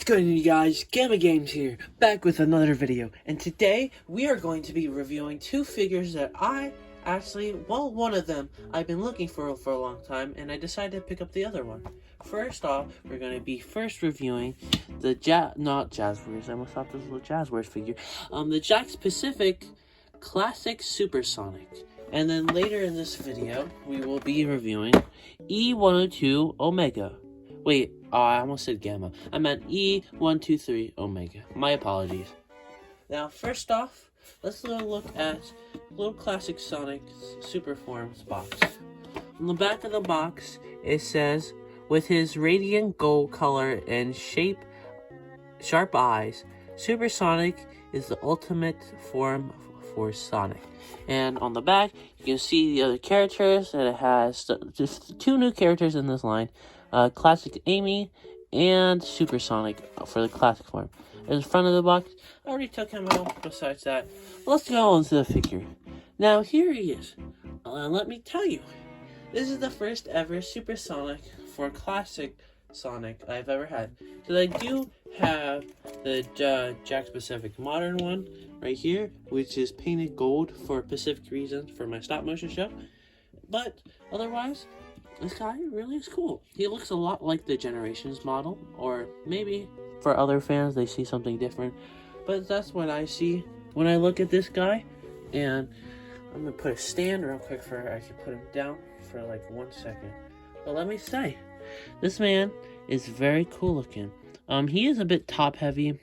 going on, you guys? Gamma Games here, back with another video, and today we are going to be reviewing two figures that one of them I've been looking for a long time, and I decided to pick up the other one. First off, we're going to be reviewing the Jazzwares, I almost thought this was a Jazzwares figure, the Jakks Pacific Classic Supersonic. And then later in this video, we will be reviewing E-122 Omega. Wait, I almost said Gamma. I meant E-123 Omega. My apologies. Now, first off, let's look at Little Classic Sonic's Superforms box. On the back of the box, it says, with his radiant gold color and sharp eyes, Supersonic is the ultimate form for Sonic. And on the back, you can see the other characters, and it has just two new characters in this line. Classic Amy and Supersonic for the classic form. In the front of the box, I already took him out. Besides that, let's go on to the figure. Now, here he is. Let me tell you, this is the first ever Supersonic for classic Sonic I've ever had. So I do have the Jakks Pacific Modern one right here, which is painted gold for Pacific reasons for my stop motion show. But otherwise, this guy really is cool. He looks a lot like the Generations model, or maybe for other fans they see something different. But that's what I see when I look at this guy. And I'm gonna put a stand real quick for I can put him down for like 1 second. But let me say, this man is very cool looking. He is a bit top heavy.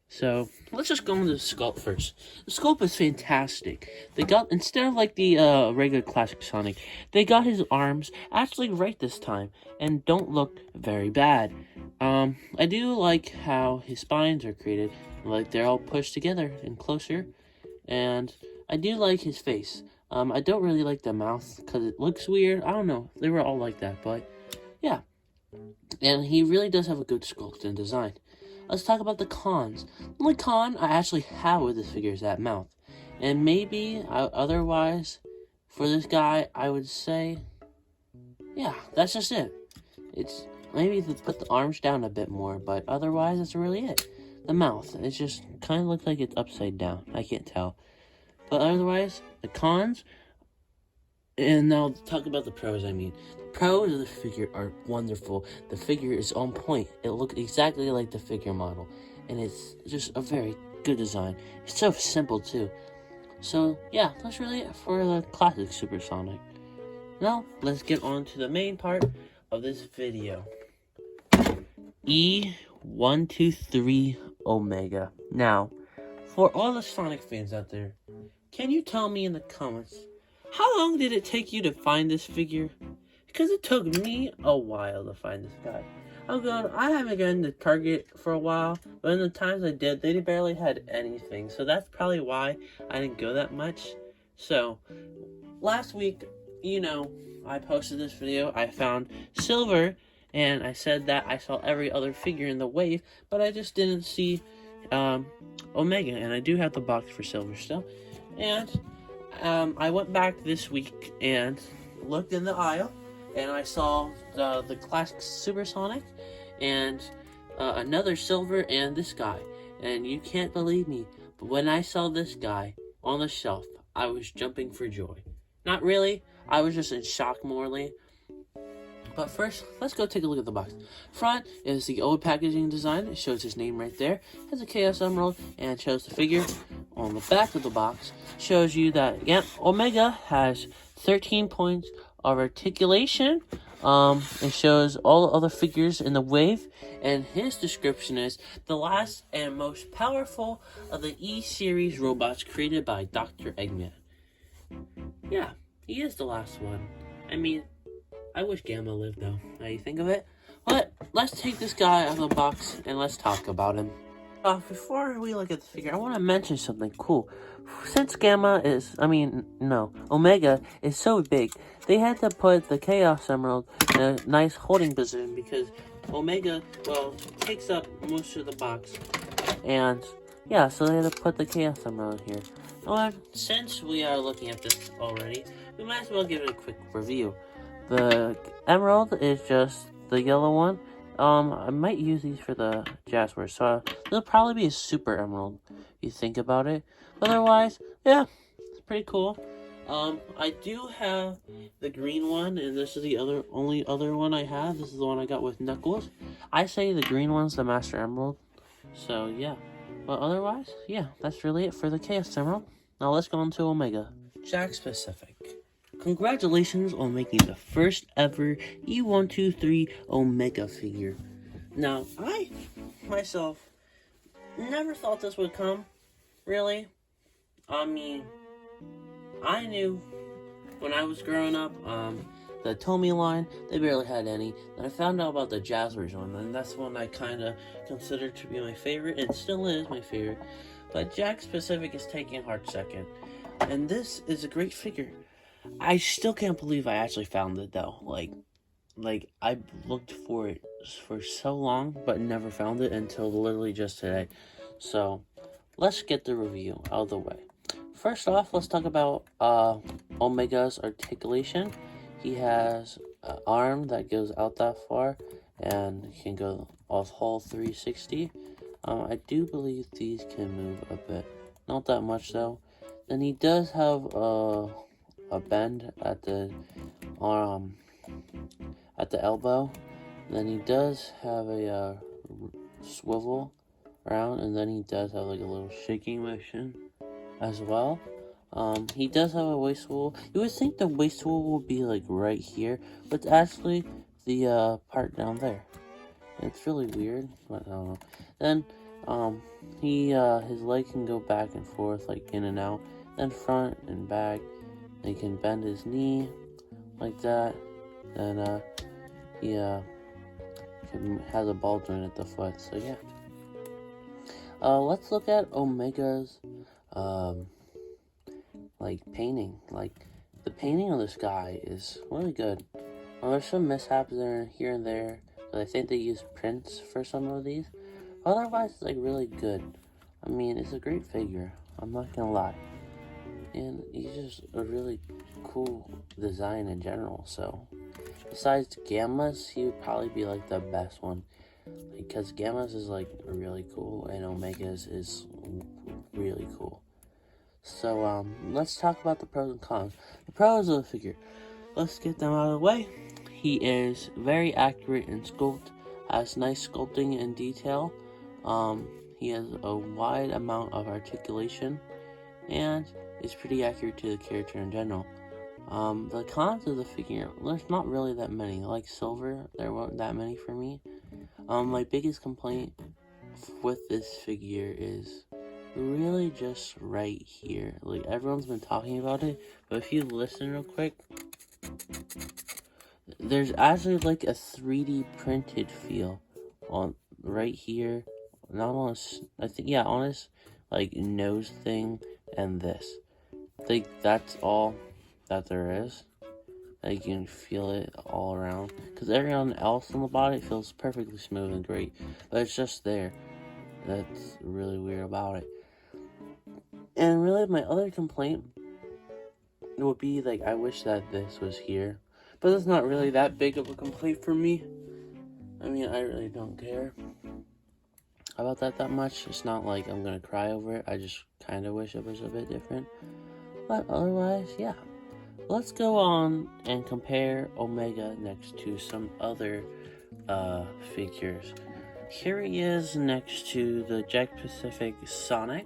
So let's just go into the sculpt first. The sculpt is fantastic. They got, instead of like the regular classic Sonic, they got his arms actually right this time and don't look very bad. I do like how his spines are created, like they're all pushed together and closer. And I do like his face. I don't really like the mouth because it looks weird. I don't know. They were all like that, but yeah. And he really does have a good sculpt and design. Let's talk about the cons. The only con I actually have with this figure is that mouth. And maybe, otherwise, for this guy, I would say, yeah, that's just it. It's, maybe to put the arms down a bit more, but otherwise, that's really it. The mouth, it just kind of looks like it's upside down. I can't tell. But otherwise, the cons, and now talk about the pros, The pros of the figure are wonderful. The figure is on point. It looks exactly like the figure model. And it's just a very good design. It's so simple, too. So, yeah, that's really it for the classic Supersonic. Now, let's get on to the main part of this video. E-123 Omega. Now, for all the Sonic fans out there, can you tell me in the comments, how long did it take you to find this figure? Because it took me a while to find this guy. I haven't gotten to Target for a while, but in the times I did, they barely had anything. So that's probably why I didn't go that much. So, last week, I posted this video. I found Silver, and I said that I saw every other figure in the wave, but I just didn't see Omega. And I do have the box for Silver still. And I went back this week and looked in the aisle, and I saw the classic Supersonic and another Silver and this guy. And you can't believe me, but when I saw this guy on the shelf, I was jumping for joy. Not really, I was just in shock morely. But first, let's go take a look at the box. Front is the old packaging design. It shows his name right there. It has a Chaos Emerald and shows the figure. On the back of the box shows you that, Omega has 13 points of articulation. It shows all the other figures in the wave. And his description is the last and most powerful of the E-Series robots created by Dr. Eggman. Yeah, he is the last one. I wish Gamma lived, though. Now you think of it. But let's take this guy out of the box and let's talk about him. Before we look at the figure, I want to mention something cool. Since Omega is so big, they had to put the Chaos Emerald in a nice holding position because Omega, takes up most of the box. And, yeah, so they had to put the Chaos Emerald here. Well, since we are looking at this already, we might as well give it a quick review. The Emerald is just the yellow one, I might use these for the Jaspers, so they'll probably be a super emerald if you think about it. Otherwise, yeah, it's pretty cool. I do have the green one, and this is the only other one I have. This is the one I got with Knuckles. I say the green one's the Master Emerald. So yeah, but otherwise, yeah, that's really it for the Chaos Emerald. Now let's go on to Omega. Jakks Pacific. Congratulations on making the first ever E-123 Omega figure. Now, I, myself, never thought this would come, really. I mean, I knew when I was growing up, the Tomy line, they barely had any. And I found out about the Jaspers one, and that's one I kind of considered to be my favorite, and still is my favorite. But Jakks Pacific is taking hard second. And this is a great figure. I still can't believe I actually found it, though. Like I looked for it for so long, but never found it until literally just today. So, let's get the review out of the way. First off, let's talk about Omega's articulation. He has an arm that goes out that far, and he can go a whole 360. I do believe these can move a bit. Not that much, though. Then he does have a bend at the elbow. Then he does have a swivel around, and then he does have like a little shaking motion as well. He does have a waist swivel. You would think the waist swivel would be like right here, but it's actually the part down there. It's really weird, but I don't know. Then his leg can go back and forth, like in and out, then front and back. He can bend his knee like that. Then he has a ball joint at the foot. So yeah. Let's look at Omega's like painting. Like the painting of this guy is really good. There's some mishaps there here and there, but I think they use prints for some of these. Otherwise, it's like really good. I mean, it's a great figure. I'm not gonna lie. And he's just a really cool design in general. So, besides Gammas, he would probably be like the best one. Because Gammas is like really cool, and Omega's is really cool. So, let's talk about the pros and cons. The pros of the figure. Let's get them out of the way. He is very accurate in sculpt, has nice sculpting and detail. He has a wide amount of articulation, and is pretty accurate to the character in general. The cons of the figure, there's not really that many. Like Silver, there weren't that many for me. My biggest complaint with this figure is really just right here. Like, everyone's been talking about it, but if you listen real quick, there's actually like a 3D printed feel on right here. Not on his, I think, yeah, on his like nose thing and this. I think that's all that there is. Like, you can feel it all around. Because everyone else on the body feels perfectly smooth and great. But it's just there. That's really weird about it. And really, my other complaint would be, like, I wish that this was here. But it's not really that big of a complaint for me. I mean, I really don't care about that much. It's not like I'm gonna cry over it. I just kind of wish it was a bit different. But otherwise, yeah. Let's go on and compare Omega next to some other figures. Here he is next to the Jakks Pacific Sonic.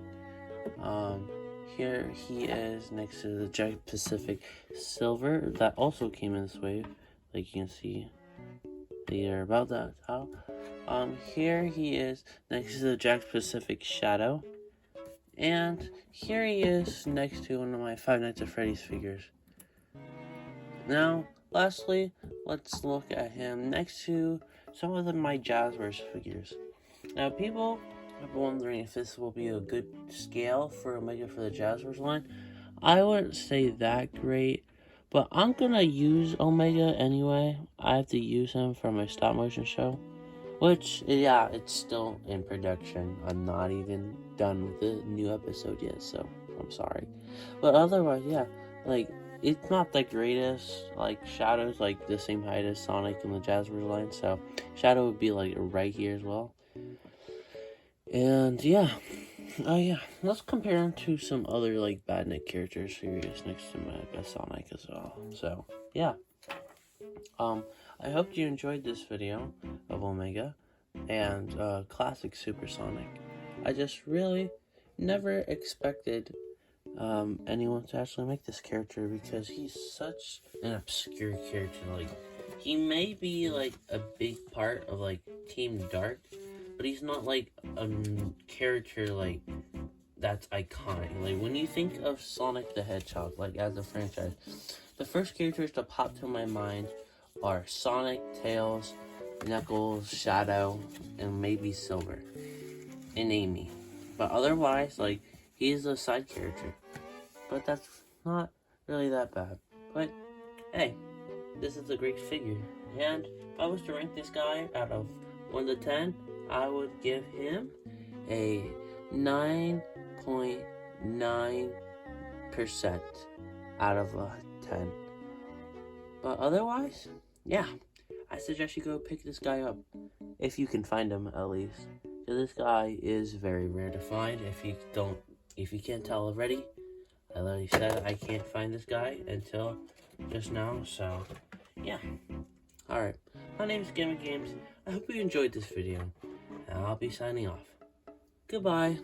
Here he is next to the Jakks Pacific Silver that also came in this wave. Like you can see, they are about that tall. Here he is next to the Jakks Pacific Shadow. And here he is next to one of my Five Nights at Freddy's figures. Now, lastly, let's look at him next to some of my Jaspers figures. Now, people have been wondering if this will be a good scale for Omega for the Jaspers line. I wouldn't say that great, but I'm gonna use Omega anyway. I have to use him for my stop motion show. Which, yeah, it's still in production. I'm not even done with the new episode yet, so I'm sorry. But otherwise, yeah, like, it's not the greatest. Like, Shadow's like the same height as Sonic in the Jazzwares line, so Shadow would be like right here as well. And yeah, let's compare him to some other like Badnik characters who is next to Mega Sonic as well. So yeah, I hope you enjoyed this video of Omega and classic Supersonic. I just really never expected anyone to actually make this character because he's such an obscure character. Like, he may be like a big part of like Team Dark, but he's not like a character like that's iconic. Like, when you think of Sonic the Hedgehog, like as a franchise, the first characters to pop to my mind are Sonic, Tails, Knuckles, Shadow, and maybe Silver, and Amy. But otherwise, like, he's a side character. But that's not really that bad. But hey, this is a great figure. And if I was to rank this guy out of 1 to 10, I would give him a 9.9% out of a 10. But otherwise, yeah, I suggest you go pick this guy up. If you can find him, at least. So this guy is very rare to find. If you can't tell already, I literally said I can't find this guy until just now, so yeah. Alright, my name is Gamer Games. I hope you enjoyed this video, and I'll be signing off. Goodbye.